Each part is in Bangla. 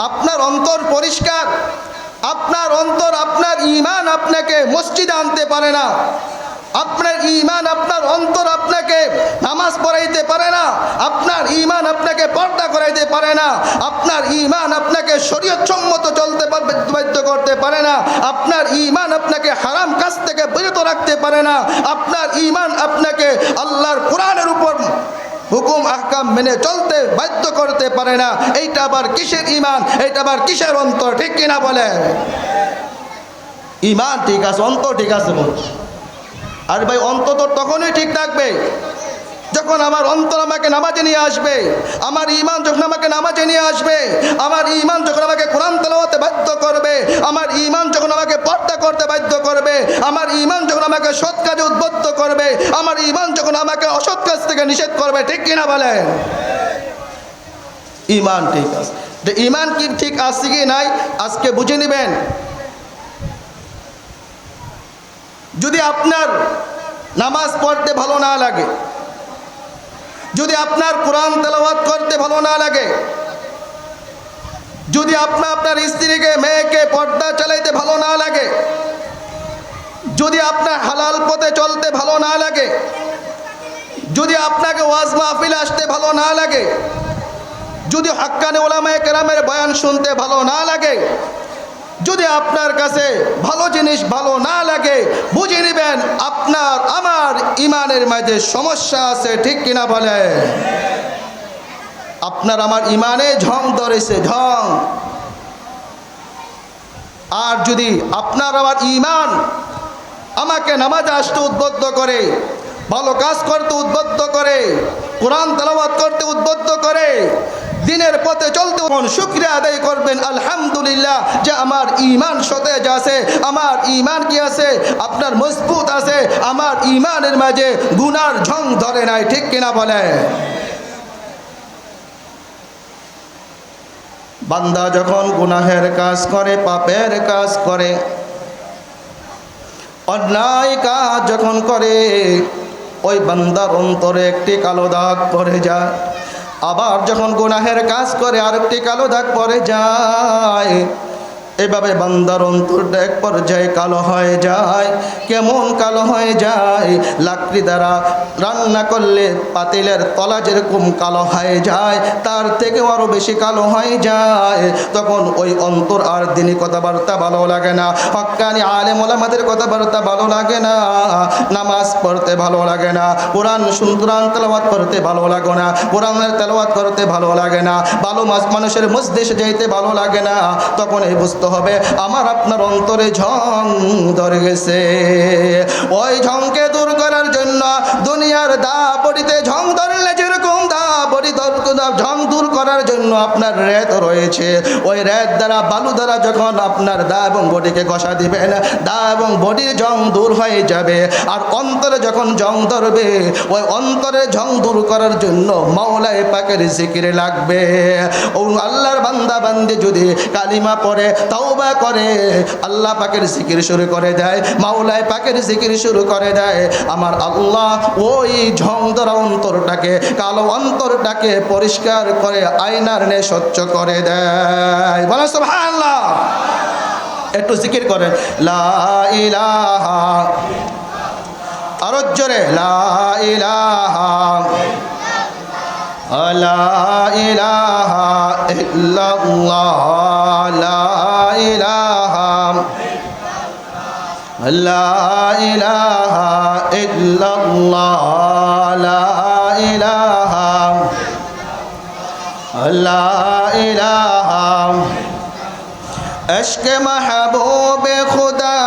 আপনার অন্তর পরিষ্কার, আপনার অন্তর, আপনার ঈমান আপনাকে মসজিদে আনতে পারে না, আপনার ঈমান, আপনার অন্তর আপনাকে নামাজ পড়াইতে পারে না, আপনার ঈমান আপনাকে পর্দা করাইতে পারে না, আপনার ঈমান আপনাকে শরীয়তসম্মত চলতে বাধ্য করতে পারে না, আপনার ঈমান আপনাকে হারাম কাজ থেকে বিরত রাখতে পারে না, আপনার ঈমান আপনাকে আল্লাহর কোরআনের উপর হুকুম আহকাম মেনে চলতে বাধ্য করতে পারে না। এইটা আবার কিসের ঈমান, এইটা আবার কিসের অন্তর? ঠিক কিনা বলে? ঈমান ঠিক আছে, অন্তর ঠিক আছে বল। আর ভাই অন্তর তো তখনই ঠিক থাকবে যখন আমার অন্তর আমাকে নামাজে নিয়ে আসবে, আমার ঈমান যখন আমাকে নামাজে নিয়ে আসবে, আমার ঈমান যখন আমাকে কোরআন তেলাওয়াতে বাধ্য করবে, আমার ঈমান যখন আমাকে পর্দা করতে বাধ্য করবে, আমার ঈমান যখন আমাকে সৎ কাজে উদ্বুদ্ধ করবে, আমার ঈমান যখন আমাকে অসৎ কাজ থেকে নিষেধ করবে। ঠিক কিনা বলেন? ঈমান ঠিক আছে। ঈমান কি ঠিক আছে কি নাই আজকে বুঝে নেবেন। যদি আপনার নামাজ পড়তে ভালো না লাগে, যদি আপনার কোরআন তেলাওয়াত করতে ভালো না লাগে, যদি আপনার স্ত্রীকে মেয়েকে পর্দা চালাইতে ভালো না লাগে, যদি আপনার হালাল পথে চলতে ভালো না লাগে, যদি আপনাকে ওয়াজ মাহফিল আসতে ভালো না লাগে, যদি হাক্কানি উলামায়ে কেরামের বয়ান শুনতে ভালো না লাগে, যদি আপনার কাছে ভালো জিনিস ভালো না লাগে, বুঝে নেবেন আপনার আমার ঈমানের মাঝে সমস্যা আছে। ঠিক কিনা বলে? আপনার আমার ঈমানে ঝং ধরেছে, ঝং। আর যদি আপনার আমার ঈমান আমাকে নামাজে আসতে উদ্বুদ্ধ করে, ভালো কাজ করতে উদ্বুদ্ধ করে, কোরআন তেলাওয়াত করতে উদ্বুদ্ধ করে, দিনের পথে চলতে শুকরিয়া আদায় করবেন আলহামদুলিল্লাহ যে আমার ঈমান সতেজ আছে, আমার ঈমান কি আছে? আপনার মজবুত আছে, আমার ঈমানের মাঝে গুনার ঝং ধরে নাই। ঠিক কিনা বলে? বান্দা যখন গুনাহের কাজ করে, পাপের কাজ করে, অন্যায় কাজ যখন করে, ওই বান্দার অন্তরে একটি কালো দাগ পড়ে যায়। আবার যখন গুনাহের কাজ করে আরেকটি কালো দাগ পড়ে যায়। এভাবে বান্দার অন্তরটা এক পর্যায়ে কালো হয়ে যায়। কেমন কালো হয়ে যায়? লাকড়ি দ্বারা রান্না করলে পাতিলের তলা যেরকম কালো হয়ে যায়, তার থেকেও আরও বেশি কালো হয়ে যায়। তখন ওই অন্তর আর দিনই কথাবার্তা ভালো লাগে না, হক্কানি আলেম ওলামাদের কথাবার্তা ভালো লাগে না, নামাজ পড়তে ভালো লাগে না, কোরআন তেলাওয়াত করতে ভালো লাগে না, কোরআনের তেলাওয়াত করতে ভালো লাগে না, ভালো মানুষের মজলিসে যাইতে ভালো লাগে না। তখন এই বুঝতে হবে আমার আপনার অন্তরে ঝং ধরে গেছে। ওই ঝংকে দূর করার জন্য দুনিয়ার দাপড়িতে ঝং ধরলে যেরকম ঝং দূর করার জন্য আপনার রেত রয়েছে, ওই রেত দ্বারা বালু দ্বারা যখন আপনার দা এবং বডিকে ঘষা দিবেন, দা এবং বডির ঝং দূর হয়ে যাবে। আর অন্তরে যখন ঝং ধরবে, ওই অন্তরে ঝং দূর করার জন্য মাওলায়ে পাকের জিকির লাগবে। ও আল্লাহর বান্দা বান্দি যদি কালিমা পড়ে, তাওবা করে, আল্লাহ পাকের জিকির শুরু করে দেয়, মাওলায়ে পাকের জিকির শুরু করে দেয়, আমার আল্লাহ ওই ঝং ধরা অন্তরটাকে, কালো অন্তরটাকে পরিষ্কার করে আয়নার নে স্বচ্ছ করে দেয়। বলেন সুবহানাল্লাহ। একটু জিকির করেন, লা ইলাহা, আরো জোরে, লা ইলাহা, লা ইলাহা ইল্লাল্লাহ, লা ইলাহা, লা ইলাহা ইল্লাল্লাহ, লা ইলাহা, লা ইলাহা। इश्क़ महबूब खुदा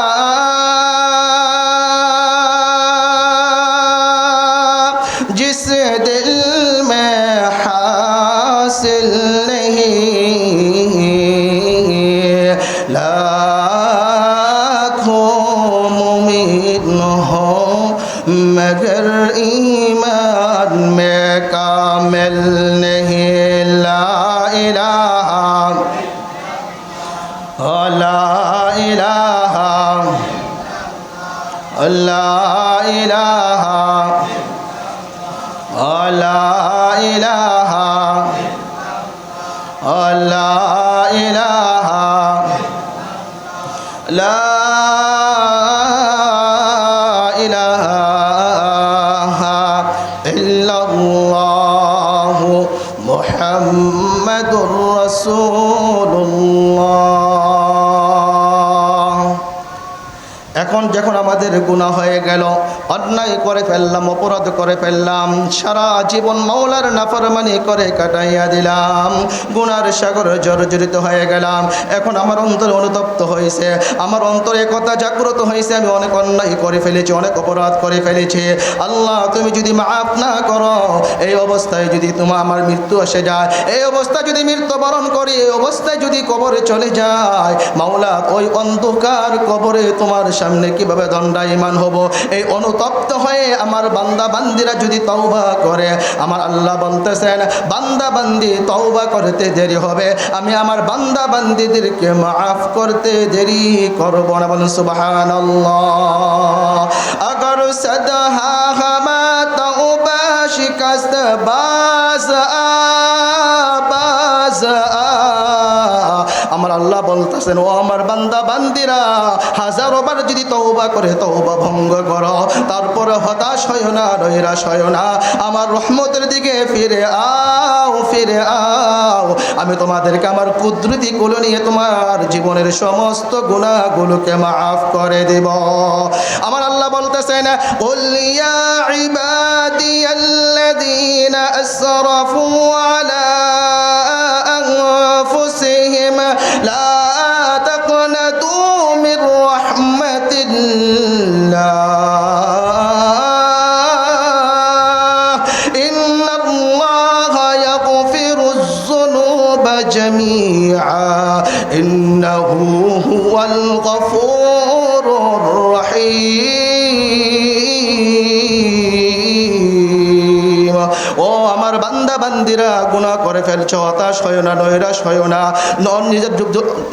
जिस दिल में हासिल नहीं, लाखों मुमिन हो मगर ईमान में कामिल नहीं। ला इलाहा, ला इलाहा, ला इलाहा, ला इलाहा, ला রাসূলুল্লাহ। এখন যখন আমাদের গুনাহ হয়ে গেল, অন্যায় করে ফেললাম, অপরাধ করে ফেললাম, সারা জীবন মাওলার নাফরমানি করে কাটাইয়া দিলাম, গুনার সাগরে জর্জরিত হয়ে গেলাম। এখন আমার অন্তর অনুতপ্ত হয়েছে, আমার অন্তরে কথা জাগ্রত হয়েছে, আমি অনেক অন্যায় করে ফেলেছি, অনেক অপরাধ করে ফেলেছি। আল্লাহ তুমি যদি মাফ না করো, এই অবস্থায় যদি তোমার আমার মৃত্যু এসে যায়, এই অবস্থায় যদি মৃত্যুবরণ করি, এই অবস্থায় যদি কবরে চলে যায়, মাওলা ওই অন্ধকার কবরে তোমার সামনে কিভাবে দণ্ডায়মান হব? এই অনুতপ্ত হয়ে আমার বান্দা বান্দিরা যদি তওবা করে, আমার আল্লাহ বলতেছেন বান্দা বান্দি তওবা করতে দেরি হবে, আমি আমার বান্দা বান্দিদেরকে মাফ করতে দেরি করব না। বলুন সুবহানাল্লাহ। अगर सदा हमा तौबा शिकस्त बाज আমার আল্লাহ বলতেছেন, ও আমার বান্দা বান্দিরা, হাজারো বার যদি তওবা করে তওবা ভঙ্গ করো, তারপরে হতাশ হয় না, নৈরাশ হয় না, আমার রহমতের দিকে ফিরে আও, ফিরে আও, আমি তোমাদেরকে আমার কুদরতি কুলো নিয়ে তোমার জীবনের সমস্ত গুনাহগুলোকে মাফ করে দেব। আমার আল্লাহ বলতেছেন, কুল ইয়া ইবাদিয়াল্লাযীনা আসরাফু আলা أنفسهم لا تقنطوا من رحمة الله إن الله يغفر الذنوب جميعا إنه هو الغفور الرحيم। ও আমার বান্দা বান্দিরা, গুনাহ করে ফেলছো, হতাশ হয় না, নৈরাশ হয় না,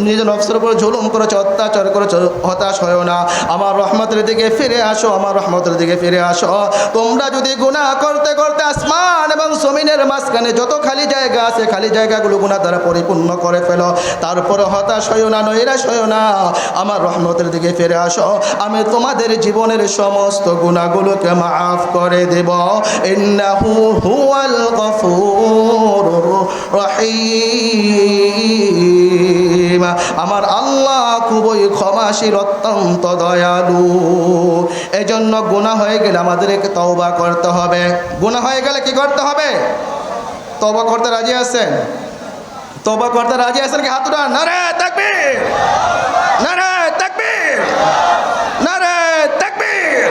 নিজের নফসের উপর জুলুম করেছো, অত্যাচার করেছো, হতাশ হয় না, আমার রহমতের দিকে ফিরে আসো, আমার রহমতের দিকে ফিরে আসো। তোমরা যদি গুনাহ করতে করতে আসমান এবং জমিনের মাঝখানে যত খালি জায়গা আছে, খালি জায়গাগুলো গুনাহ দ্বারা পরিপূর্ণ করে ফেলো, তারপরে হতাশ হয় না, নৈরাশ হয় না, আমার রহমতের দিকে ফিরে আসো, আমি তোমাদের জীবনের সমস্ত গুনাহগুলোকে মাফ করে দেব। ইন্নাহু হুয়াল গফুরুর রহিম। আমার আল্লাহ খুবই ক্ষমাশীল, অত্যন্ত দয়ালু। এজন্য গুনাহ হয়ে গেলে আমাদেরকে তওবা করতে হবে। গুনাহ হয়ে গেলে কি করতে হবে? তওবা করতে রাজি আছেন? তওবা করতে রাজি আছেন কি? হাত উঠান। নারে তাকবীর, নারে তাকবীর, নারে তাকবীর।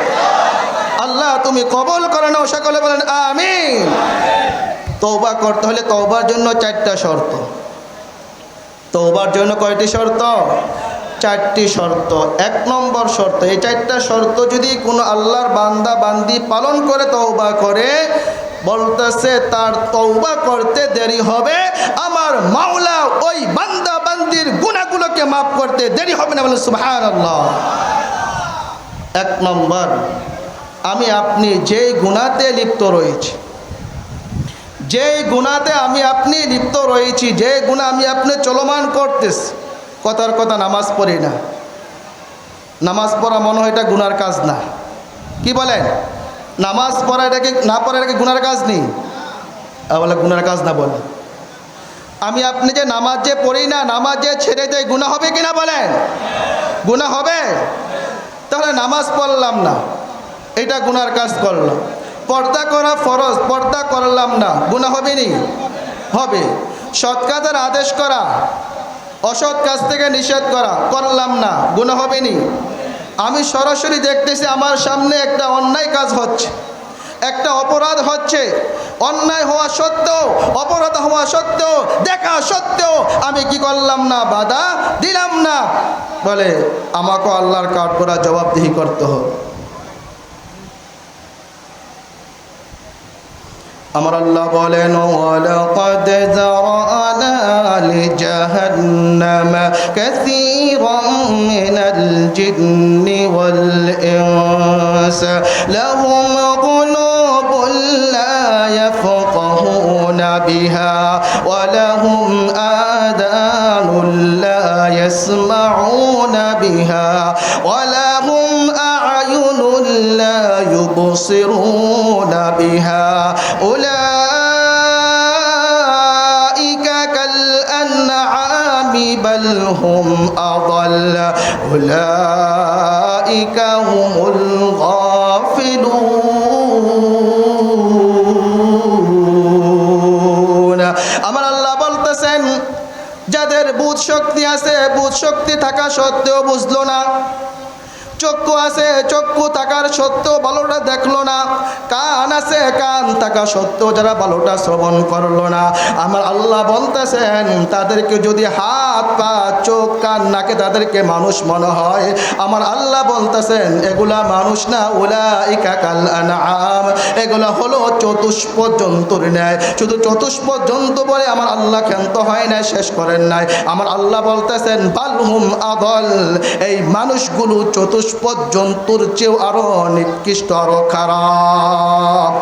আল্লাহ তুমি কবুল করে নাও, সকলে বলেন আমিন। তওবা করতে হলে তওবার জন্য 4টা শর্ত। তওবার জন্য কয়টি শর্ত? 4টি শর্ত। 1 নম্বর শর্ত, এই 4টা শর্ত যদি কোনো আল্লাহর বান্দা বান্দি পালন করে তওবা করে, বলতেছে তার তওবা করতে দেরি হবে, আমার মাওলা ওই বান্দা বান্দির গুনাহগুলোকে মাফ করতে দেরি হবে না। বলে সুবহানাল্লাহ। 1 নম্বর, আমি আপনি যেই গুনাহতে লিপ্ত রয়েছি, যেই গুনাহতে আমি আপনি লিপ্ত রয়েছি, যে গুনাহ আমি আপনি চলমান করতেছি, কথার কথা নামাজ পড়ি না, নামাজ পড়া মনে হয় এটা গুনার কাজ না, কি বলেন? নামাজ পড়া এটাকে না পড়া এটাকে গুনার কাজ নেই, বলে গুনার কাজ না। বলে আমি আপনি যে নামাজ যে পড়ি না, নামাজ যে ছেড়ে দেয়, গুনাহ হবে কিনা বলেন? গুনাহ হবে। তাহলে নামাজ পড়লাম না, এটা গুনার কাজ করলাম। পর্দা করা ফরজ, পর্দা করলাম না, গুনাহ হবে নি? হবে। সৎ কাজের আদেশ করা, অসৎ কাজ থেকে নিষেধ করা, করলাম না, গুনাহ হবে নি? আমি সরাসরি দেখতেছি আমার সামনে একটা অন্যায় কাজ হচ্ছে, একটা অপরাধ হচ্ছে, অন্যায় হওয়া সত্ত্বেও, অপরাধ হওয়া সত্ত্বেও, দেখা সত্ত্বেও আমি কি করলাম না? বাধা দিলাম না। বলে আমাকে আল্লাহর কাঠগড়া জবাবদিহি করতে হবে। আমার আল্লাহ বলেন, ওয়ালাকাদ যারানা লিজাহান্নামা কাসীরাম মিনাল জিন্নি ওয়াল ইনস লাহুম কুলুবুন লা ইয়াফকাহুনা বিহা ওয়া লাহুম আযানুন লা ইয়াসমাউনা বিহা ওয়া লাহুম আ'য়ুনুন লা ইউবসিরুনা বিহা أولئك كالأنعام بل هم أضل أولئك هم الغافلون আমার আল্লাহ বলতেছেন যাদের বুঝ শক্তি আছে, বুঝ শক্তি থাকা সত্ত্বেও বুঝলো না, চক্ষু আছে, চক্ষু থাকার সত্ত্বেও ভালোটা দেখলো না, কান আছে, কান থাকা সত্ত্বেও যারা ভালোটা শ্রবণ করলো না, আমার আল্লাহ বলতেছেন তাদেরকে যদি হাত পা চোখ কান নাকে তাদেরকে মানুষ মনে হয়, আমার আল্লাহ বলতেছেন এগুলা মানুষ না, উলাইকা কাল আনআম, এগুলা হলো চতুষ্প জন্তুর ন্যায়। শুধু চতুষ্প জন্তু বলে আমার আল্লাহ ক্ষান্ত হয় নাই, শেষ করেন নাই, আমার আল্লাহ বলতেছেন বালহুম আদল, এই মানুষগুলো চতুষ্প জন্তুর চেয়েও আরো নিকৃষ্ট, আরো খারাপ।